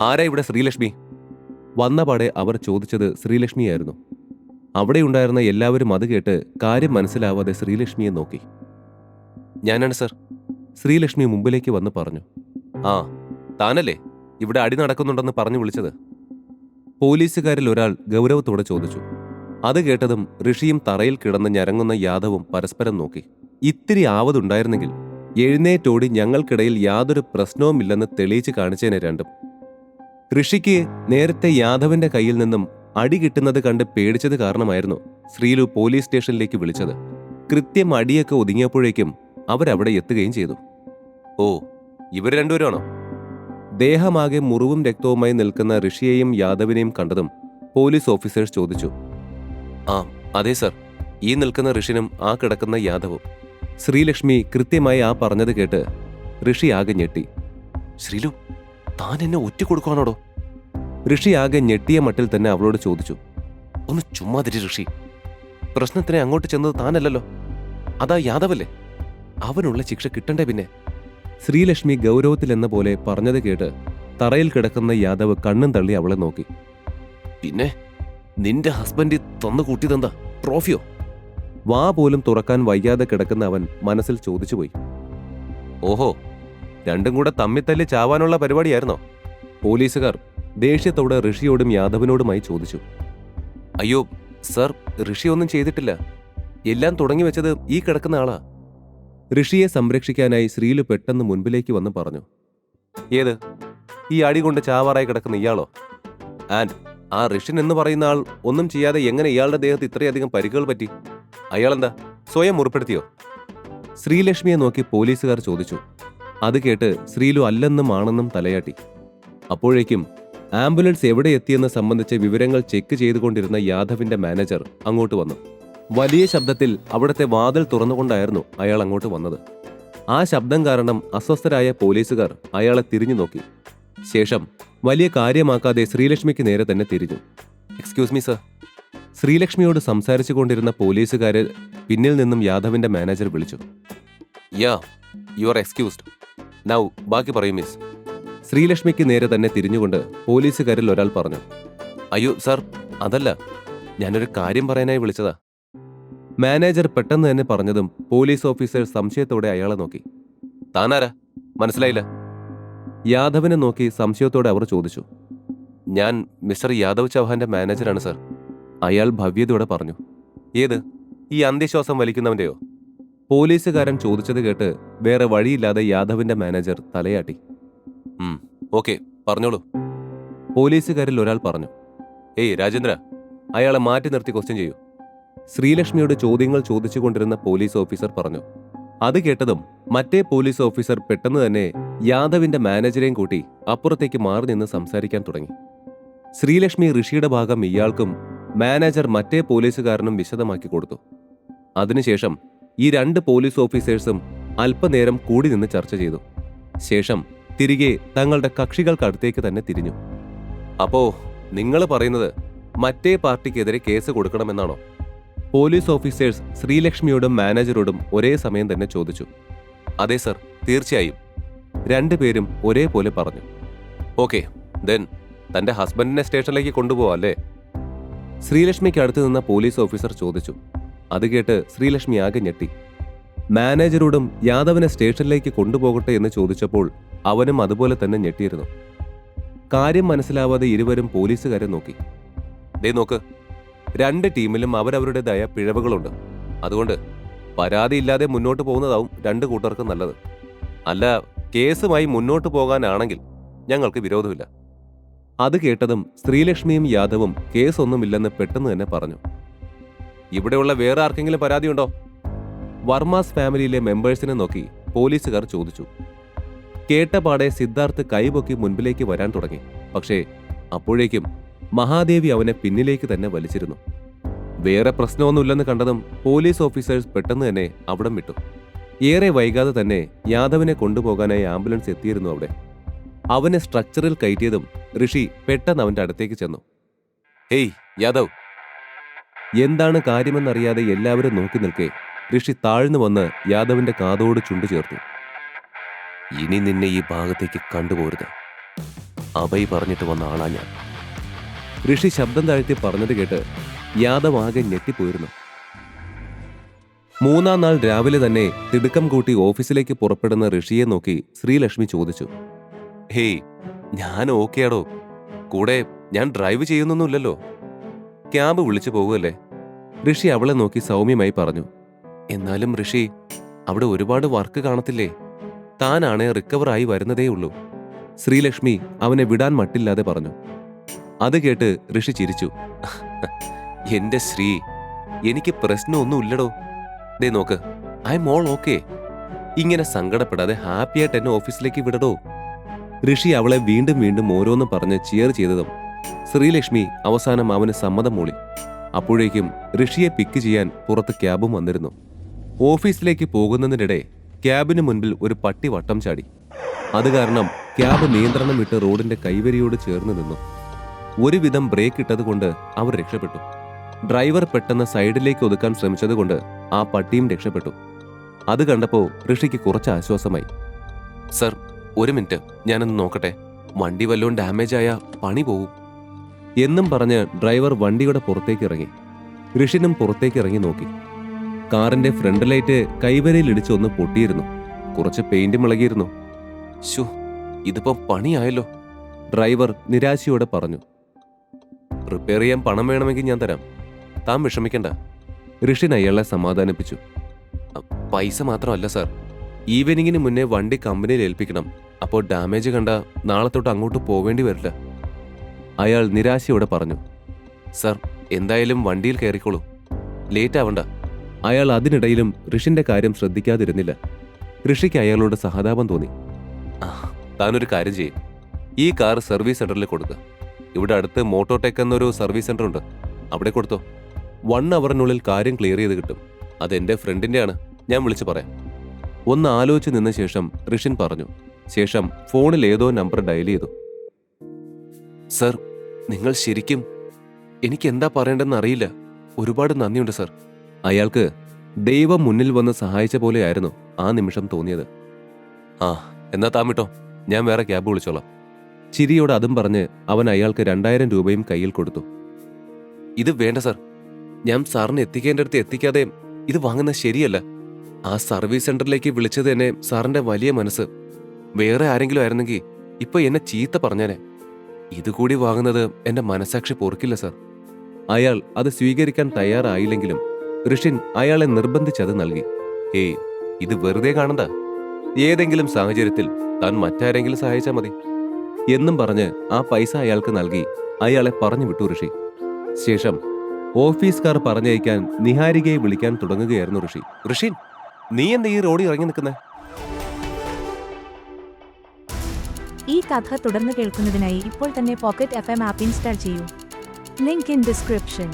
ആരാ ഇവിടെ ശ്രീലക്ഷ്മി? വന്നപാടെ അവർ ചോദിച്ചത് ശ്രീലക്ഷ്മിയായിരുന്നു. അവിടെയുണ്ടായിരുന്ന എല്ലാവരും അത് കേട്ട് കാര്യം മനസ്സിലാവാതെ ശ്രീലക്ഷ്മിയെ നോക്കി. ഞാനാണ് സർ. ശ്രീലക്ഷ്മി മുമ്പിലേക്ക് വന്ന് പറഞ്ഞു. ആ, താനല്ലേ ഇവിടെ അടി നടക്കുന്നുണ്ടെന്ന് പറഞ്ഞു വിളിച്ചത്? പോലീസുകാരിൽ ഒരാൾ ഗൗരവത്തോടെ ചോദിച്ചു. അത് കേട്ടതും ഋഷിയും തറയിൽ കിടന്ന് ഞരങ്ങുന്ന യാദവും പരസ്പരം നോക്കി. ഇത്തിരി ആവതുണ്ടായിരുന്നെങ്കിൽ എഴുന്നേറ്റോടി ഞങ്ങൾക്കിടയിൽ യാതൊരു പ്രശ്നവുമില്ലെന്ന് തെളിയിച്ച് കാണിച്ചേനെ രണ്ടും. ഋഷിക്ക് നേരത്തെ യാദവിന്റെ കയ്യിൽ നിന്നും അടി കിട്ടുന്നത് കണ്ട് പേടിച്ചത് കാരണമായിരുന്നു ശ്രീലു പോലീസ് സ്റ്റേഷനിലേക്ക് വിളിച്ചത്. കൃത്യം അടിയൊക്കെ ഒതുങ്ങിയപ്പോഴേക്കും അവരവിടെ എത്തുകയും ചെയ്തു. ഓ, ഇവർ രണ്ടുപേരാണോ? ദേഹമാകെ മുറിവും രക്തവുമായി നിൽക്കുന്ന ഋഷിയെയും യാദവിനെയും കണ്ടതും പോലീസ് ഓഫീസേഴ്സ് ചോദിച്ചു. ആ, അതെ സർ. ഈ നിൽക്കുന്ന ഋഷിനും ആ കിടക്കുന്ന യാദവും. ശ്രീലക്ഷ്മി കൃത്യമായി ആ പറഞ്ഞത് കേട്ട് ഋഷി ആകെ ഞെട്ടി. ശ്രീലു, താൻ എന്നെ ഒറ്റ കൊടുക്കുവാണോടോ? ഋഷി ആകെ ഞെട്ടിയ മട്ടിൽ തന്നെ അവളോട് ചോദിച്ചു. ഒന്ന് ചുമ്മാതിരി ഋഷി. പ്രശ്നത്തിനെ അങ്ങോട്ട് ചെന്നത് താനല്ലല്ലോ, അതാ യാദവല്ലേ. അവനുള്ള ശിക്ഷ കിട്ടണ്ടേ പിന്നെ? ശ്രീലക്ഷ്മി ഗൗരവത്തിലെന്ന പോലെ പറഞ്ഞത് കേട്ട് തറയിൽ കിടക്കുന്ന യാദവ് കണ്ണും തള്ളി അവളെ നോക്കി. പിന്നെ നിന്റെ ഹസ്ബൻഡ് തന്നു കൂട്ടിയതെന്താ? ട്രോഫിയോ? വാ പോലും തുറക്കാൻ വയ്യാതെ കിടക്കുന്ന അവൻ മനസ്സിൽ ചോദിച്ചുപോയി. ഓഹോ, രണ്ടും കൂടെ തമ്മിത്തല്ലി ചാവാനുള്ള പരിപാടിയായിരുന്നോ? പോലീസുകാർ ദേഷ്യത്തോടെ ഋഷിയോടും യാദവിനോടുമായി ചോദിച്ചു. അയ്യോ സർ, ഋഷി ഒന്നും ചെയ്തിട്ടില്ല. എല്ലാം തുടങ്ങി വെച്ചത് ഈ കിടക്കുന്ന ആളാ. ഋഷിയെ സംരക്ഷിക്കാനായി ശ്രീലു പെട്ടെന്ന് മുൻപിലേക്ക് വന്ന് പറഞ്ഞു. ഏത്? ഈ അടി കൊണ്ട് ചാവാറായി കിടക്കുന്ന ഇയാളോ? ആൻഡ് ആ ഋഷിൻ എന്ന് പറയുന്ന ആൾ ഒന്നും ചെയ്യാതെ എങ്ങനെ ഇയാളുടെ ദേഹത്ത് ഇത്രയധികം പരിക്കുകൾ പറ്റി? അയാളെന്താ സ്വയം മുറിപ്പെടുത്തിയോ? ശ്രീലക്ഷ്മിയെ നോക്കി പോലീസുകാർ ചോദിച്ചു. അത് കേട്ട് ശ്രീലു അല്ലെന്നും ആണെന്നും തലയാട്ടി. അപ്പോഴേക്കും ആംബുലൻസ് എവിടെ എത്തിയെന്ന് സംബന്ധിച്ച വിവരങ്ങൾ ചെക്ക് ചെയ്തുകൊണ്ടിരുന്ന യാദവിന്റെ മാനേജർ അങ്ങോട്ട് വന്നു. വലിയ ശബ്ദത്തിൽ അവിടുത്തെ വാതിൽ തുറന്നുകൊണ്ടായിരുന്നു അയാൾ അങ്ങോട്ട് വന്നത്. ആ ശബ്ദം കാരണം അസ്വസ്ഥരായ പോലീസുകാർ അയാളെ തിരിഞ്ഞു നോക്കി. ശേഷം വലിയ കാര്യമാക്കാതെ ശ്രീലക്ഷ്മിക്ക് നേരെ തന്നെ തിരിഞ്ഞു. Excuse me sir. ശ്രീലക്ഷ്മിയോട് സംസാരിച്ചു കൊണ്ടിരുന്ന പോലീസുകാരെ പിന്നിൽ നിന്നും യാദവിന്റെ മാനേജർ വിളിച്ചു. യാ, യു ആർ എക്സ്ക്യൂസ്ഡ്. നൗ ബാക്കി പറയൂ മിസ്. ശ്രീലക്ഷ്മിക്ക് നേരെ തന്നെ തിരിഞ്ഞുകൊണ്ട് പോലീസുകാരിൽ ഒരാൾ പറഞ്ഞു. അയ്യോ സാർ, അതല്ല, ഞാനൊരു കാര്യം പറയാനായി വിളിച്ചതാ. മാനേജർ പെട്ടെന്ന് തന്നെ പറഞ്ഞതും പോലീസ് ഓഫീസർ സംശയത്തോടെ അയാളെ നോക്കി. താനാരാ? മനസ്സിലായില്ല. യാദവിനെ നോക്കി സംശയത്തോടെ അവർ ചോദിച്ചു. ഞാൻ മിസ്റ്റർ യാദവ് ചൗഹാന്റെ മാനേജറാണ് സർ. അയാൾ ഭവ്യതയോടെ പറഞ്ഞു. ഏത്? ഈ അന്ത്യശ്വാസം വലിക്കുന്നവന്റെയോ? പോലീസുകാരൻ ചോദിച്ചത് കേട്ട് വേറെ വഴിയില്ലാതെ യാദവിന്റെ മാനേജർ തലയാട്ടി. ഓക്കെ, പറഞ്ഞോളൂ. പോലീസുകാരിൽ ഒരാൾ പറഞ്ഞു. ഏയ് രാജേന്ദ്ര, അയാളെ മാറ്റി നിർത്തി ക്വസ്റ്റ്യൻ ചെയ്യൂ. ശ്രീലക്ഷ്മിയോട് ചോദ്യങ്ങൾ ചോദിച്ചുകൊണ്ടിരുന്ന പോലീസ് ഓഫീസർ പറഞ്ഞു. അത് കേട്ടതും മറ്റേ പോലീസ് ഓഫീസർ പെട്ടെന്ന് തന്നെ യാദവിന്റെ മാനേജരെയും കൂട്ടി അപ്പുറത്തേക്ക് മാറി നിന്ന് സംസാരിക്കാൻ തുടങ്ങി. ശ്രീലക്ഷ്മി ഋഷിയുടെ ഭാഗം ഇയാൾക്കും മാനേജർ മറ്റേ പോലീസുകാരനും വിശദമാക്കി കൊടുത്തു. അതിനുശേഷം ഈ രണ്ട് പോലീസ് ഓഫീസേഴ്സും അല്പനേരം കൂടി നിന്ന് ചർച്ച ചെയ്തു. ശേഷം തിരികെ തങ്ങളുടെ കക്ഷികൾക്കടുത്തേക്ക് തന്നെ തിരിഞ്ഞു. അപ്പോ നിങ്ങൾ പറയുന്നത് മറ്റേ പാർട്ടിക്കെതിരെ കേസ് കൊടുക്കണമെന്നാണോ? പോലീസ് ഓഫീസേഴ്സ് ശ്രീലക്ഷ്മിയോടും മാനേജരോടും ഒരേ സമയം തന്നെ ചോദിച്ചു. അതെ സർ, തീർച്ചയായും. രണ്ടുപേരും ഒരേപോലെ പറഞ്ഞു. ഓക്കെ, ദെൻ തന്റെ ഹസ്ബൻഡിനെ സ്റ്റേഷനിലേക്ക് കൊണ്ടുപോവാല്ലേ? ശ്രീലക്ഷ്മിക്ക് അടുത്ത് നിന്ന പോലീസ് ഓഫീസർ ചോദിച്ചു. അത് കേട്ട് ശ്രീലക്ഷ്മി ആകെ ഞെട്ടി. മാനേജരോടും യാദവിനെ സ്റ്റേഷനിലേക്ക് കൊണ്ടുപോകട്ടെ എന്ന് ചോദിച്ചപ്പോൾ അവനും അതുപോലെ തന്നെ ഞെട്ടിയിരുന്നു. കാര്യം മനസ്സിലാവാതെ ഇരുവരും പോലീസുകാരെ നോക്കി. ദേ നോക്ക്, രണ്ട് ടീമിലും അവരവരുടേതായ പിഴവുകളുണ്ട്. അതുകൊണ്ട് പരാതിയില്ലാതെ മുന്നോട്ട് പോകുന്നതാവും രണ്ടു കൂട്ടർക്കും നല്ലത്. അല്ല, കേസുമായി മുന്നോട്ട് പോകാനാണെങ്കിൽ ഞങ്ങൾക്ക് വിരോധമില്ല. അത് കേട്ടതും ശ്രീലക്ഷ്മിയും യാദവും കേസൊന്നുമില്ലെന്ന് പെട്ടെന്ന് തന്നെ പറഞ്ഞു. ഇവിടെയുള്ള വേറെ ആർക്കെങ്കിലും പരാതിയുണ്ടോ? വർമാസ് ഫാമിലിയിലെ മെമ്പേഴ്സിനെ നോക്കി പോലീസുകാർ ചോദിച്ചു. കേട്ടപാടെ സിദ്ധാർത്ഥ് കൈപൊക്കി മുൻപിലേക്ക് വരാൻ തുടങ്ങി. പക്ഷേ അപ്പോഴേക്കും മഹാദേവി അവനെ പിന്നിലേക്ക് തന്നെ വലിച്ചിരുന്നു. വേറെ പ്രശ്നമൊന്നുമില്ലെന്ന് കണ്ടതും പോലീസ് ഓഫീസേഴ്സ് പെട്ടെന്ന് തന്നെ അവിടം വിട്ടു. ഏറെ വൈകാതെ തന്നെ യാദവിനെ കൊണ്ടുപോകാനായി ആംബുലൻസ് എത്തിയിരുന്നു അവിടെ. അവനെ സ്ട്രക്ചറിൽ കയറ്റിയതും ഋഷി പെട്ടെന്ന് അവന്റെ അടുത്തേക്ക് ചെന്നു. ഹേയ് യാദവ്! എന്താണ് കാര്യമെന്നറിയാതെ എല്ലാവരും നോക്കി നിൽക്കെ ഋഷി താഴ്ന്നു വന്ന് യാദവിന്റെ കാതോട് ചുണ്ടു ചേർത്തു. ഇനി നിന്നെ ഈ ഭാഗത്തേക്ക് കണ്ടുപോരുത്. അഭയ് പറഞ്ഞിട്ട് വന്ന ആളാ ഞാൻ. ഋഷി ശബ്ദം താഴ്ത്തി പറഞ്ഞത് കേട്ട് യാദവ് ആകെ ഞെട്ടിപ്പോയിരുന്നു. മൂന്നാം നാൾ രാവിലെ തന്നെ തിടുക്കം കൂട്ടി ഓഫീസിലേക്ക് പുറപ്പെടുന്ന ഋഷിയെ നോക്കി ശ്രീലക്ഷ്മി ചോദിച്ചു, ഹേയ്, ഞാൻ ഓക്കെയാടോ. കൂടെ ഞാൻ ഡ്രൈവ് ചെയ്യുന്നൊന്നുമില്ലല്ലോ. ക്യാബ് വിളിച്ചു പോകുമല്ലേ? ഋഷി അവളെ നോക്കി സൗമ്യമായി പറഞ്ഞു. എന്നാലും ഋഷി, അവിടെ ഒരുപാട് വർക്ക് കാണത്തില്ലേ? താനാണെ റിക്കവറായി വരുന്നതേയുള്ളൂ. ശ്രീലക്ഷ്മി അവനെ വിടാൻ മട്ടില്ലാതെ പറഞ്ഞു. അത് കേട്ട് ഋഷി ചിരിച്ചു. എന്റെ ശ്രീ, എനിക്ക് പ്രശ്നമൊന്നുമില്ലടോ. ദേ നോക്ക്, ഐ എം ഓൾ ഓക്കെ. ഇങ്ങനെ സങ്കടപ്പെടാതെ ഹാപ്പിയായിട്ട് എന്നെ ഓഫീസിലേക്ക് വിടടോ. ഋഷി അവളെ വീണ്ടും വീണ്ടും ഓരോന്നും പറഞ്ഞ് ചിയർ ചെയ്തതും ശ്രീലക്ഷ്മി അവസാനം അവന് സമ്മതം മൂളി. അപ്പോഴേക്കും ഋഷിയെ പിക്ക് ചെയ്യാൻ പുറത്ത് ക്യാബും വന്നിരുന്നു. ഓഫീസിലേക്ക് പോകുന്നതിനിടെ ക്യാബിന് മുൻപിൽ ഒരു പട്ടി വട്ടം ചാടി. അത് കാരണം ക്യാബ് നിയന്ത്രണം വിട്ട് റോഡിന്റെ കൈവരിയോട് ചേർന്ന് നിന്നു. ഒരുവിധം ബ്രേക്ക് ഇട്ടതുകൊണ്ട് അവർ രക്ഷപ്പെട്ടു. ഡ്രൈവർ പെട്ടെന്ന് സൈഡിലേക്ക് ഒതുക്കാൻ ശ്രമിച്ചതുകൊണ്ട് ആ പട്ടിയും രക്ഷപ്പെട്ടു. അത് കണ്ടപ്പോ ഋഷിക്ക് കുറച്ച് ആശ്വാസമായി. സർ, ഒരു മിനിറ്റ്, ഞാനൊന്ന് നോക്കട്ടെ. വണ്ടി വല്ലതും ഡാമേജ് ആയ പണി പോവും എന്നും പറഞ്ഞ് ഡ്രൈവർ വണ്ടിയുടെ പുറത്തേക്ക് ഇറങ്ങി. ഋഷിനും പുറത്തേക്ക് ഇറങ്ങി നോക്കി. കാറിന്റെ ഫ്രണ്ട് ലൈറ്റ് കൈവരയിലിടിച്ച് ഒന്ന് പൊട്ടിയിരുന്നു. കുറച്ച് പെയിന്റ് മിളകിയിരുന്നു. ശോ, ഇതിപ്പോ പണിയായല്ലോ, ഡ്രൈവർ നിരാശയോടെ പറഞ്ഞു. റിപ്പയർ ചെയ്യാൻ പണം വേണമെങ്കിൽ ഞാൻ തരാം, താൻ വിഷമിക്കണ്ട. ഋഷിൻ അയാളെ സമാധാനിപ്പിച്ചു. പൈസ മാത്രമല്ല സാർ, ഈവനിങ്ങിന് മുന്നേ വണ്ടി കമ്പനിയിൽ ഏൽപ്പിക്കണം. അപ്പോൾ ഡാമേജ് കണ്ട നാളെ തൊട്ട് അങ്ങോട്ട് പോവേണ്ടി വരില്ല, അയാൾ നിരാശയോടെ പറഞ്ഞു. സർ, എന്തായാലും വണ്ടിയിൽ കയറിക്കോളൂ, ലേറ്റ് ആവണ്ട. അയാൾ അതിനിടയിലും ഋഷിന്റെ കാര്യം ശ്രദ്ധിക്കാതിരുന്നില്ല. ഋഷിക്ക് അയാളോട് സഹതാപം തോന്നി. താനൊരു കാര്യം ചെയ്യും, ഈ കാർ സർവീസ് സെന്ററിൽ കൊടുക്കുക. ഇവിടെ അടുത്ത് മോട്ടോടെക് എന്നൊരു സർവീസ് സെന്റർ ഉണ്ട്, അവിടെ കൊടുത്തോ. 1 അവറിനുള്ളിൽ കാര്യം ക്ലിയർ ചെയ്ത് കിട്ടും. അതെന്റെ ഫ്രണ്ടിന്റെ ആണ്, ഞാൻ വിളിച്ചു പറയാം. ഒന്ന് ആലോചിച്ച് നിന്ന ശേഷം ഋഷിൻ പറഞ്ഞു. ശേഷം ഫോണിൽ ഏതോ നമ്പർ ഡയൽ ചെയ്തു. സർ, നിങ്ങൾ ശരിക്കും, എനിക്ക് എന്താ പറയേണ്ടെന്ന് അറിയില്ല. ഒരുപാട് നന്ദിയുണ്ട് സർ. അയാൾക്ക് ദൈവം മുന്നിൽ വന്ന് സഹായിച്ച പോലെയായിരുന്നു ആ നിമിഷം തോന്നിയത്. ആ, എന്നാ താൻ വിട്ടോ, ഞാൻ വേറെ ക്യാബ് വിളിച്ചോളാം. ചിരിയോട് അതും പറഞ്ഞ് അവൻ അയാൾക്ക് 2000 രൂപയും കയ്യിൽ കൊടുത്തു. ഇത് വേണ്ട സർ, ഞാൻ സാറിന് എത്തിക്കേണ്ടടുത്ത് എത്തിക്കാതെ ഇത് വാങ്ങുന്നത് ശരിയല്ല. ആ സർവീസ് സെന്ററിലേക്ക് വിളിച്ചത് തന്നെ സാറിന്റെ വലിയ മനസ്സ്. വേറെ ആരെങ്കിലും ആയിരുന്നെങ്കിൽ ഇപ്പൊ എന്നെ ചീത്ത പറഞ്ഞേനെ. ഇതുകൂടി വാങ്ങുന്നത് എന്റെ മനസാക്ഷി പൊറുക്കില്ല സർ. അയാൾ അത് സ്വീകരിക്കാൻ തയ്യാറായില്ലെങ്കിലും ഋഷിൻ അയാളെ നിർബന്ധിച്ചത് നൽകി. ഏയ്, ഇത് വെറുതെ കാണണ്ട. ഏതെങ്കിലും സാഹചര്യത്തിൽ താൻ മറ്റാരെങ്കിലും സഹായിച്ചാൽ മതി എന്നും പറഞ്ഞ് ആ പൈസ അയാൾക്ക് നൽകി അയാളെ പറഞ്ഞു വിട്ടു ഋഷി. ശേഷം ഓഫീസ് കാർ പറഞ്ഞയക്കാൻ നിഹാരികയെ വിളിക്കാൻ തുടങ്ങുകയായിരുന്നു ഋഷി. ഋഷിൻ, നീ എന്താ ഈ റോഡിൽ ഇറങ്ങി നിൽക്കുന്നേ? ഈ കഥ തുടർന്ന് കേൾക്കുന്നതിനായി ഇപ്പോൾ തന്നെ പോക്കറ്റ് FM ആപ്പ് ഇൻസ്റ്റാൾ ചെയ്യൂ. Link in description.